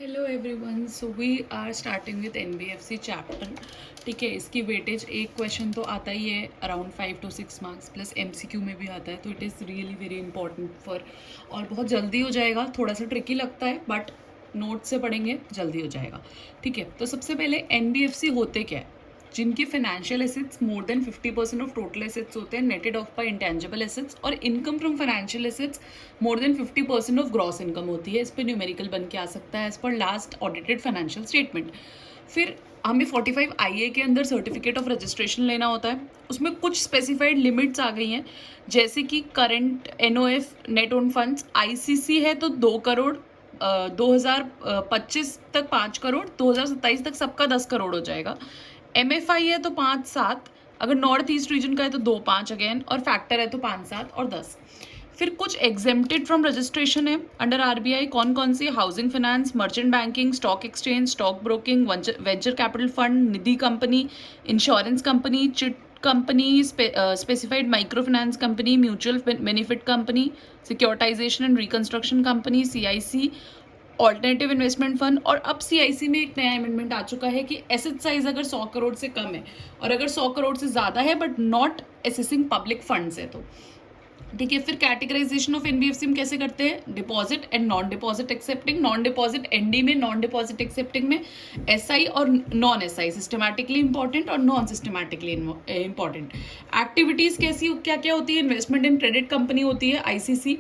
Hello everyone, so we are starting with NBFC chapter. ठीक है, इसकी वेटेज एक क्वेश्चन तो आता ही है around 5 to 6 marks plus MCQ में भी आता है, तो it is really very important for. और बहुत जल्दी हो जाएगा, थोड़ा सा ट्रिकी लगता है बट नोट से पढ़ेंगे जल्दी हो जाएगा। ठीक है, तो सबसे पहले एनबीएफसी होते क्या है। जिनकी financial assets more than 50% of total assets होते हैं नेटेड ऑफ बाय इंटेंजिबल एसेट्स, और income from financial assets more than 50% of gross income होती है। इस पर न्यूमेरिकल बन के आ सकता है as per last audited financial statement. फिर हमें 45 IA के अंदर सर्टिफिकेट ऑफ रजिस्ट्रेशन लेना होता है। उसमें कुछ स्पेसिफाइड लिमिट्स आ गई हैं, जैसे कि current NOF net own funds ICC है तो 2 करोड़, 2025 तक 5 करोड़, 2027 तक सबका 10 करोड़ हो जाएगा। MFI है तो 5-7, अगर नॉर्थ ईस्ट रीजन का है तो 2-5 अगेन, और फैक्टर है तो 5-7 और 10। फिर कुछ एग्जेम्प्टेड फ्रॉम रजिस्ट्रेशन है अंडर RBI, कौन कौन सी? Housing finance, merchant banking, stock exchange, stock broking, venture capital fund, Nidhi company, insurance company, chit company, specified micro finance company, mutual benefit company, securitisation and reconstruction company, CIC, alternative investment fund. और अब CIC में एक नया amendment आ चुका है कि asset size अगर 100 करोड़ से कम है और अगर 100 करोड़ से ज़्यादा है but not assessing public funds है तो ठीक है। फिर कैटेगराइजेशन ऑफ एनबीएफसी में कैसे करते हैं? Deposit and non deposit accepting, non deposit ND में, नॉन डिपॉजिट एक्सेप्टिंग में, SI और नॉन SI, सिस्टमैटिकली इंपॉर्टेंट और नॉन सिस्टमैटिकली इंपॉर्टेंट। एक्टिविटीज कैसी क्या क्या होती है? इन्वेस्टमेंट इन क्रेडिट कंपनी होती है ICC,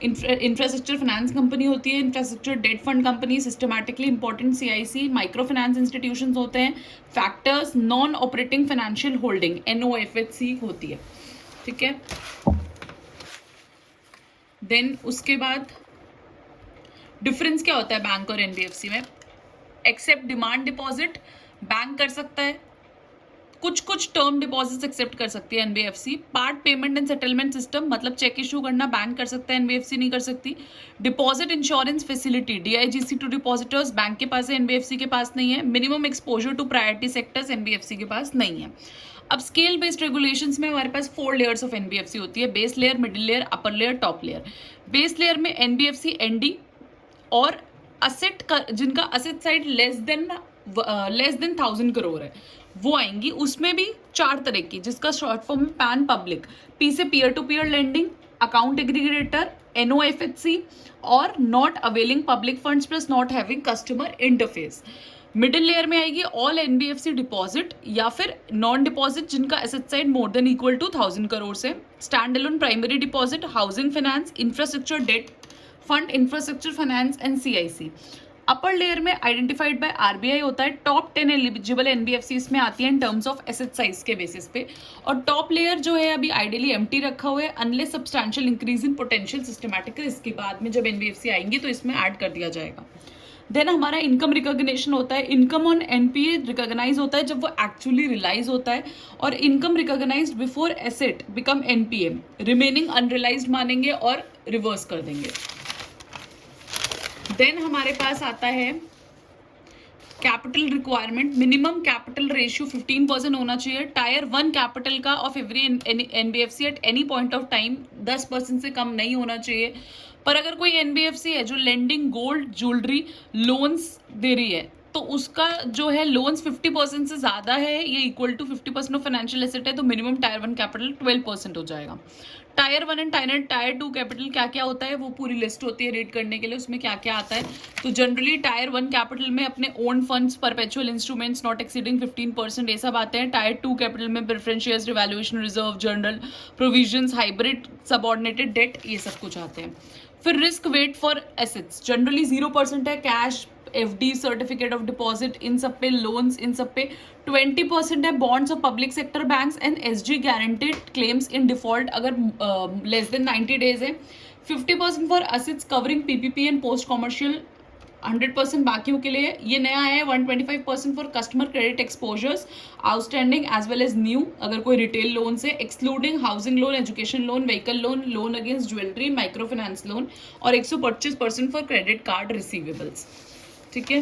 इंफ्रास्ट्रक्चर फाइनेंस कंपनी होती है, infrastructure debt fund company systematically important CIC, micro finance institution होते हैं, factors non operating financial holding NOFHC होती है। ठीक है, देन उसके बाद डिफरेंस क्या होता है बैंक और एनबीएफसी में? एक्सेप्ट डिमांड डिपॉजिट बैंक कर सकता है, कुछ कुछ टर्म डिपॉजिट्स एक्सेप्ट कर सकती है NBFC. Part payment and settlement system, मतलब चेक इशू करना बैंक कर सकता है, एनबीएफसी नहीं कर सकती। Deposit insurance facility DIGC to depositors, bank के पास है, एनबीएफसी के पास नहीं है। Minimum exposure to priority sectors, NBFC के पास नहीं है। अब स्केल बेस्ड रेगुलेशंस में हमारे पास 4 लेयर्स ऑफ एनबीएफसी होती है: base layer, middle layer, upper layer, top layer. Base layer में एनबीएफसी ND और असेट का जिनका asset side less than 1,000 crore है वो आएंगी। उसमें भी 4 तरह की, जिसका शॉर्ट फॉर्म है पैन पब्लिक। P से peer to peer lending, account aggregator, NOFHC और not availing public funds plus not having customer interface. Middle layer में आएगी ऑल एनबीएफसी डिपॉजिट या फिर नॉन डिपॉजिट जिनका asset side more than equal to 1,000 crore से। Stand alone primary deposit, housing finance, infrastructure debt fund, infrastructure finance and CIC। Upper layer में identified by RBI होता है। Top 10 eligible NBFC इसमें आती है in terms of asset size के basis पे। और टॉप लेयर जो है अभी आइडियली एम्प्टी रखा हुआ है unless substantial increase in potential systematic risk. के बाद में जब एनबीएफसी आएंगी तो इसमें ऐड कर दिया जाएगा। देन हमारा इनकम रिकॉग्निशन होता है। इनकम ऑन NPA रिकॉग्नाइज होता है जब वो एक्चुअली रियलाइज होता है, और income recognise before asset become NPA, remaining unrealised मानेंगे और रिवर्स कर देंगे। देन हमारे पास आता है capital requirement. Minimum capital ratio 15% होना चाहिए। टायर 1 कैपिटल का of every NBFC at any point of time 10% से कम नहीं होना चाहिए। पर अगर कोई एनबीएफसी है जो लेंडिंग गोल्ड, ज्वेलरी, लोन्स दे रही है तो उसका जो है लोन्स 50% से ज़्यादा है, ये equal to 50% of financial asset है, तो मिनिमम टायर 1 कैपिटल 12% हो जाएगा। टायर 1 एंड टायर 2 कैपिटल क्या क्या होता है वो पूरी लिस्ट होती है रीड करने के लिए, उसमें क्या क्या आता है। तो जनरली टायर 1 कैपिटल में अपने own funds, perpetual instruments not exceeding 15% ये सब आते हैं। टायर 2 कैपिटल में preference shares, revaluation reserve, general provisions, hybrid, subordinated debt, ये सब कुछ आते हैं। फिर risk weight for assets generally 0% है। Cash, FD, certificate of deposit, इन सब पे, लोन्स इन सब पे 20% है। Bonds of public sector banks and SG guaranteed claims in default अगर लेस देन 90 डेज है। 50% for assets covering PPP and post commercial, 100% बाकियों के लिए। ये नया है 125% for customer credit exposures outstanding as well as new, अगर कोई रिटेल लोन से, excluding housing loan, education loan, vehicle loan, loan against jewellery, micro finance loan, और 125% फॉर क्रेडिट कार्ड रिसीवेबल्स। ठीक है,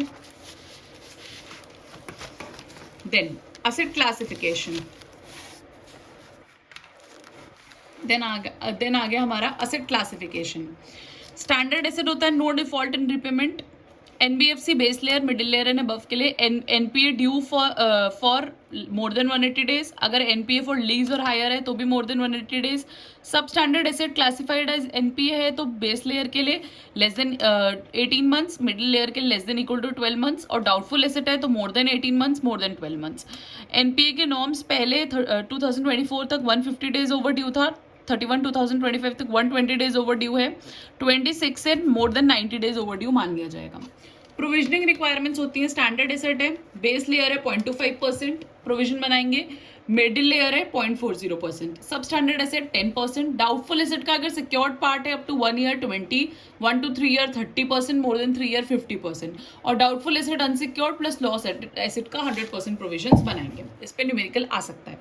देन असेट क्लासिफिकेशन। देन आ गया हमारा asset classification. Standard asset होता है no default in repayment, NBFC base layer, middle layer and above के लिए NPA due for more than 180 days. अगर एनपीए फॉर लीज और हायर है तो भी मोर देन 180 डेज. सब standard asset classified as NPA है तो बेस लेयर के लिए less than 18 months, middle layer के लिए less than equal to 12 months, और डाउटफुल एसेट है तो more than 18 months, more than 12 months. NPA के नॉर्म्स पहले 2024 तक 150 डेज ओवर ड्यू था, 2025 तक 120 डेज ओवर ड्यू है, 26 से more than 90 days over due मान लिया जाएगा. प्रोविजनिंग रिक्वायरमेंट्स होती हैं. स्टैंडर्ड एसेट है, बेस लेयर है 0.25% प्रोविजन बनाएंगे, मिडिल लेयर है 0.40%, सब स्टैंडर्ड एसेट 10%, डाउटफुल एसेट का अगर सिक्योर्ड पार्ट है up to 1 year 20, 1 to 3 year 30%, more than 3 year 50%, और doubtful asset unsecured plus loss asset का 100% प्रोविजन बनाएंगे. इस पर न्यूमेरिकल आ सकता है.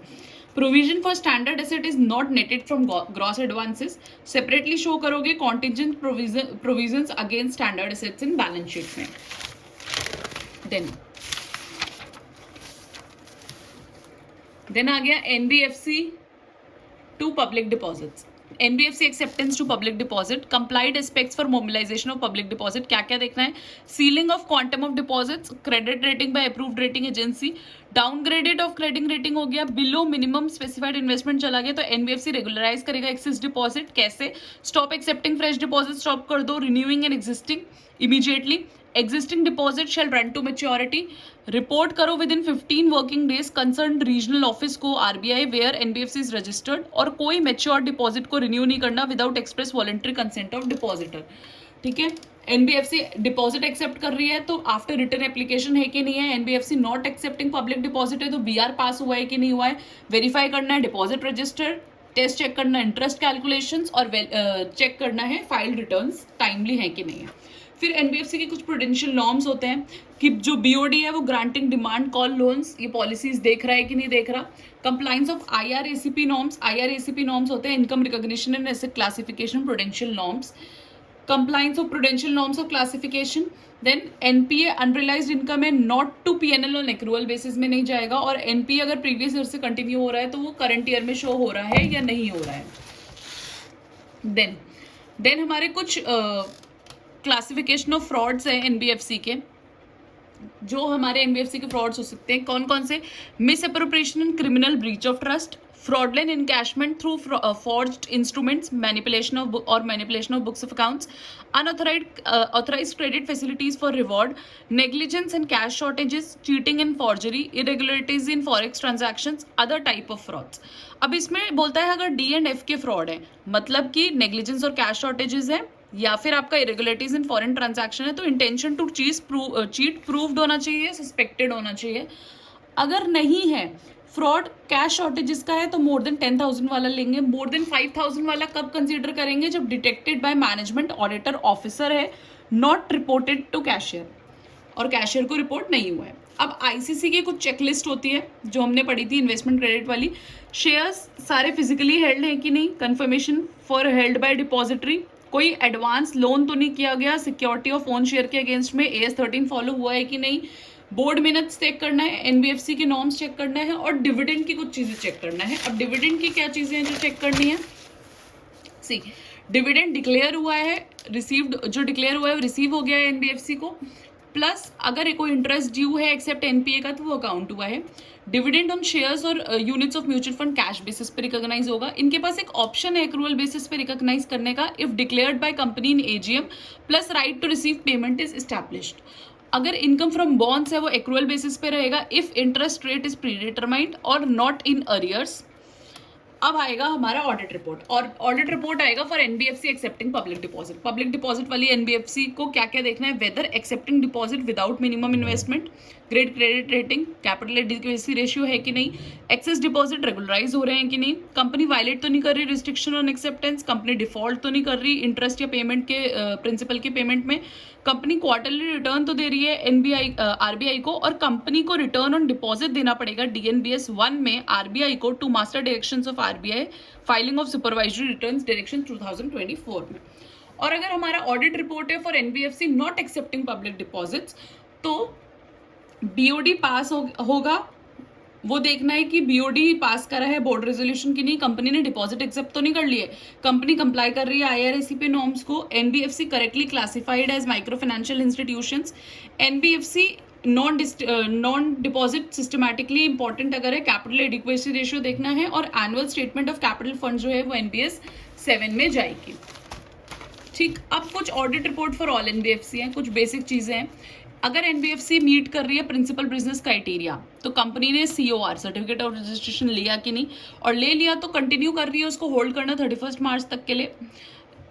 Provision for standard asset is not netted from gross advances. Separately show करोगे contingent provisions against standard assets in balance sheet में. देन आ गया NBFC to public deposits. NBFC acceptance to public deposit, complied aspects for mobilisation of public deposit. क्या क्या देखना है? Ceiling of quantum of deposits, credit rating by approved rating agency, downgraded of credit rating हो गया, below minimum specified investment चला गया तो NBFC regularise करेगा एक्सेस डिपॉजिट. कैसे? Stop accepting fresh deposit, stop कर दो. Renewing and existing immediately. Existing deposit shall run to maturity. Report करो within 15 working days concern regional office को RBI where NBFC is registered. और कोई mature deposit को renew नहीं करना without express voluntary consent of depositor. ठीक है, NBFC deposit accept कर रही है तो आफ्टर रिटर्न एप्लीकेशन है कि नहीं है. NBFC not accepting public deposit है तो बीआर पास हुआ है कि नहीं हुआ है. वेरीफाई करना है डिपॉजिट रजिस्टर, टेस्ट चेक करना है इंटरेस्ट कैलकुलेशंस, और चेक करना है फाइल रिटर्न्स टाइमली है कि नहीं है. फिर एनबीएफसी के कुछ प्रूडेंशियल नॉर्म्स होते हैं कि जो बीओडी है वो ग्रांटिंग डिमांड कॉल लोन्स ये पॉलिसीज देख रहा है कि नहीं देख रहा. Compliance of IRACP norms. IRACP norms होते हैं income recognition and asset classification prudential norms. Compliance of prudential norms of classification. Then NPA unrealised income है, not to PNL on accrual basis में नहीं जाएगा. और एनपीए अगर प्रीवियस ईयर से continue हो रहा है तो वो करंट ईयर में शो हो रहा है या नहीं हो रहा है. देन हमारे कुछ क्लासिफिकेशन ऑफ फ्रॉड्स है एनबीएफसी के. जो हमारे एनबीएफसी के फ्रॉड्स हो सकते हैं कौन कौन से? Miss appropriation and criminal breach of trust, fraudulent encashment through forged instruments, manipulation of books of accounts, unauthorized credit facilities for reward, negligence and cash shortages, cheating and forgery, irregularities in forex transactions, other type of frauds. अब इसमें बोलता है अगर D and F के fraud है मतलब कि negligence और कैश शॉर्टेजेस है या फिर आपका इरेगुलरिटीज इन फॉरेन ट्रांजैक्शन है तो इंटेंशन टू चीट प्रूव्ड होना चाहिए, सस्पेक्टेड होना चाहिए. अगर नहीं है फ्रॉड कैश शॉर्टेजेस का है तो मोर देन 10,000 वाला लेंगे. मोर देन 5,000 वाला कब कंसीडर करेंगे? जब detected by management auditor officer है, नॉट रिपोर्टेड टू कैशियर, और कैशियर को रिपोर्ट नहीं हुआ है. अब आईसीसी की कुछ चेकलिस्ट होती है जो हमने पढ़ी थी इन्वेस्टमेंट क्रेडिट वाली. शेयर्स सारे फिजिकली हेल्ड हैं कि नहीं, confirmation for held by depository, कोई एडवांस लोन तो नहीं किया गया, सिक्योरिटी ऑफ ओन शेयर के अगेंस्ट में AS 13 फॉलो हुआ है कि नहीं, बोर्ड मिनट्स चेक करना है, एनबीएफसी के नॉर्म्स चेक करना है, और डिविडेंड की कुछ चीजें चेक करना है. अब डिविडेंड की क्या चीजें हैं जो चेक करनी है? सी डिविडेंड डिक्लेयर हुआ है, रिसीव्ड जो डिक्लेयर हुआ है वो रिसीव हो गया है एनबीएफसी को, प्लस अगर कोई इंटरेस्ट ड्यू है एक्सेप्ट एनपीए का तो वो अकाउंट हुआ है. डिविडेंड ऑन शेयर्स और units of mutual fund cash basis पे रिकॉग्नाइज होगा. इनके पास एक ऑप्शन है एक्रूअल बेसिस पे रिकॉग्नाइज करने का if declared by company in AGM plus right to receive payment is established. अगर इनकम फ्रॉम बॉन्ड्स है वो एक्रूअल बेसिस पे रहेगा if interest rate is pre determined और नॉट इन अरियर्स. अब आएगा हमारा ऑडिट रिपोर्ट, और ऑडिट रिपोर्ट आएगा for NBFC accepting public deposit. Public deposit वाली एनबीएफसी को क्या क्या देखना है? Whether accepting deposit without minimum investment, grade credit rating, capital adequacy ratio है कि नहीं, एक्सेस डिपॉजिट रेगुलराइज हो रहे हैं कि नहीं, कंपनी वायलेट तो नहीं कर रही restriction on acceptance, company default तो नहीं कर रही इंटरेस्ट या पेमेंट के प्रिंसिपल के पेमेंट में, कंपनी क्वार्टरली रिटर्न तो दे रही है एनबीआई आरबीआई को, और कंपनी को रिटर्न ऑन डिपॉजिट देना पड़ेगा डीएनबीएस 1 में आरबीआई को to master directions of RBI filing of supervisory returns direction 2024 में. और अगर हमारा ऑडिट रिपोर्ट है for NBFC not accepting public deposits तो बीओडी पास होगा वो देखना है कि बीओडी पास करा है बोर्ड रेजोल्यूशन की नहीं, कंपनी ने डिपॉजिट एक्सेप्ट तो नहीं कर लिए, कंपनी कंप्लाई कर रही है IRAC नॉर्म्स को, NBFC correctly classified as micro financial institutions, NBFC non deposit systematically important अगर है, कैपिटल एडिक्वेसी रेशियो देखना है, और annual statement of capital fund जो है वो NPS 7 में जाएगी। ठीक, अब कुछ audit report for all NBFC हैं, कुछ बेसिक चीजें हैं। अगर एनबीएफसी मीट कर रही है प्रिंसिपल बिजनेस क्राइटेरिया, तो कंपनी ने COR सर्टिफिकेट ऑफ रजिस्ट्रेशन लिया कि नहीं, और ले लिया तो कंटिन्यू कर रही है उसको होल्ड करना 31 मार्च तक के लिए।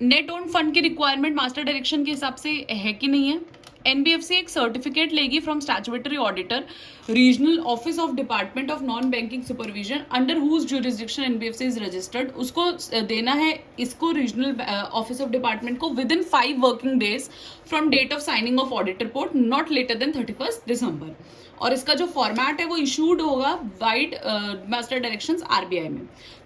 नेट ओन फंड की रिक्वायरमेंट मास्टर डायरेक्शन के हिसाब से है कि नहीं है। एनबीएफसी एक सर्टिफिकेट लेगी from statutory auditor regional office of department of non banking supervision under whose jurisdiction NBFC is registered, उसको देना है इसको रीजनल ऑफिस ऑफ डिपार्टमेंट को within 5 working days from date of signing of audit report not later than 31 दिसंबर। और इसका जो format है वो इशूड होगा वाइड मास्टर डायरेक्शंस RBI में।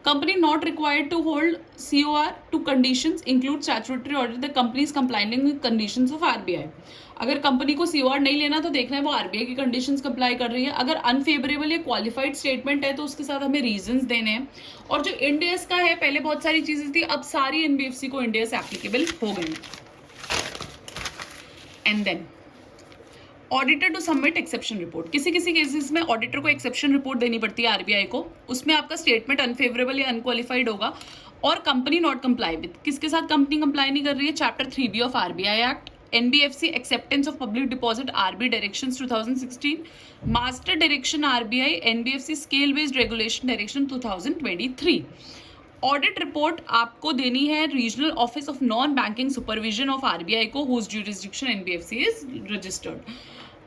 Company not required to hold COR two conditions include statutory audit the company is complying with conditions of RBI। अगर company को COR नहीं लेना तो देखना है वो RBI की कंडीशंस कंप्लाई कर रही है। अगर अनफेवरेबल या क्वालिफाइड स्टेटमेंट है तो उसके साथ हमें रीजंस देने हैं। और जो इंड AS का है, पहले बहुत सारी चीजें थी, अब सारी एनबीएफसी को इंड AS एप्लीकेबल हो गई। And then auditor to submit exception report, किसी किसी केसेस में ऑडिटर को एक्सेप्शन रिपोर्ट देनी पड़ती है RBI को, उसमें आपका स्टेटमेंट अनफेवरेबल या अनक्वालिफाइड होगा और कंपनी नॉट कंप्लाई विद, किसके साथ कंपनी कंप्लाई नहीं कर रही है, chapter 3B of RBI act, NBFC acceptance of public deposit RB directions 2016, master direction RBI NBFC scale based regulation direction 2023। Audit report आपको देनी है regional office of non banking supervision of RBI को whose jurisdiction NBFC is registered.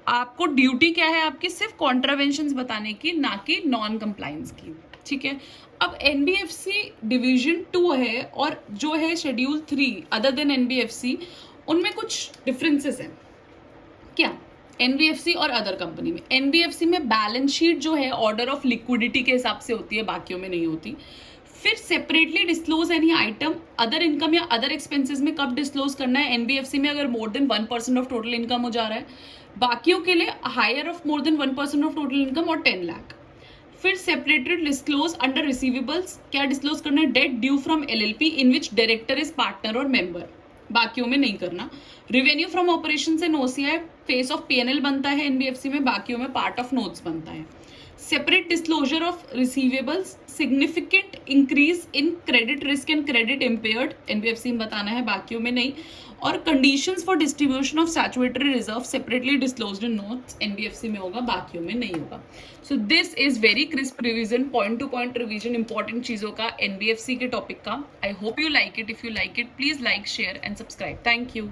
आपको duty क्या है आपकी, सिर्फ कॉन्ट्रावेंशंस बताने की, ना कि नॉन कंप्लायंस की। ठीक है, अब NBFC डिवीजन 2 है और जो है शेड्यूल 3 अदर देन NBFC, उनमें कुछ डिफरेंसेस हैं। क्या NBFC और अदर कंपनी में, NBFC में बैलेंस शीट जो है ऑर्डर ऑफ लिक्विडिटी के हिसाब से होती है, बाकियों में नहीं होती। फिर separately disclose any item other income या अदर एक्सपेंसेस में कब डिस्क्लोज करना है, NBFC में अगर more than 1% of total income हो जा रहा है, बाकियों के लिए higher of more than 1% of total income और 10 लाख। फिर सेपरेटेड डिस्क्लोज अंडर रिसीवेबल्स, क्या डिस्क्लोज करना है, debt due from LLP in which director is partner और मेंबर, बाकियों में नहीं करना। Revenue from operation and OCI face of PNL बनता है NBFC में, बाकियों में पार्ट ऑफ नोट्स बनता है। Separate disclosure of receivables, significant increase in credit risk and credit impaired NBFC में बताना है, बाकियों में नहीं। और conditions for distribution of statutory reserve separately disclosed in notes NBFC में होगा, बाकियों में नहीं होगा। So this is very crisp revision, point two point revision important चीजों का NBFC के टॉपिक का। I hope you like it. If you like it please like, share and subscribe. Thank you.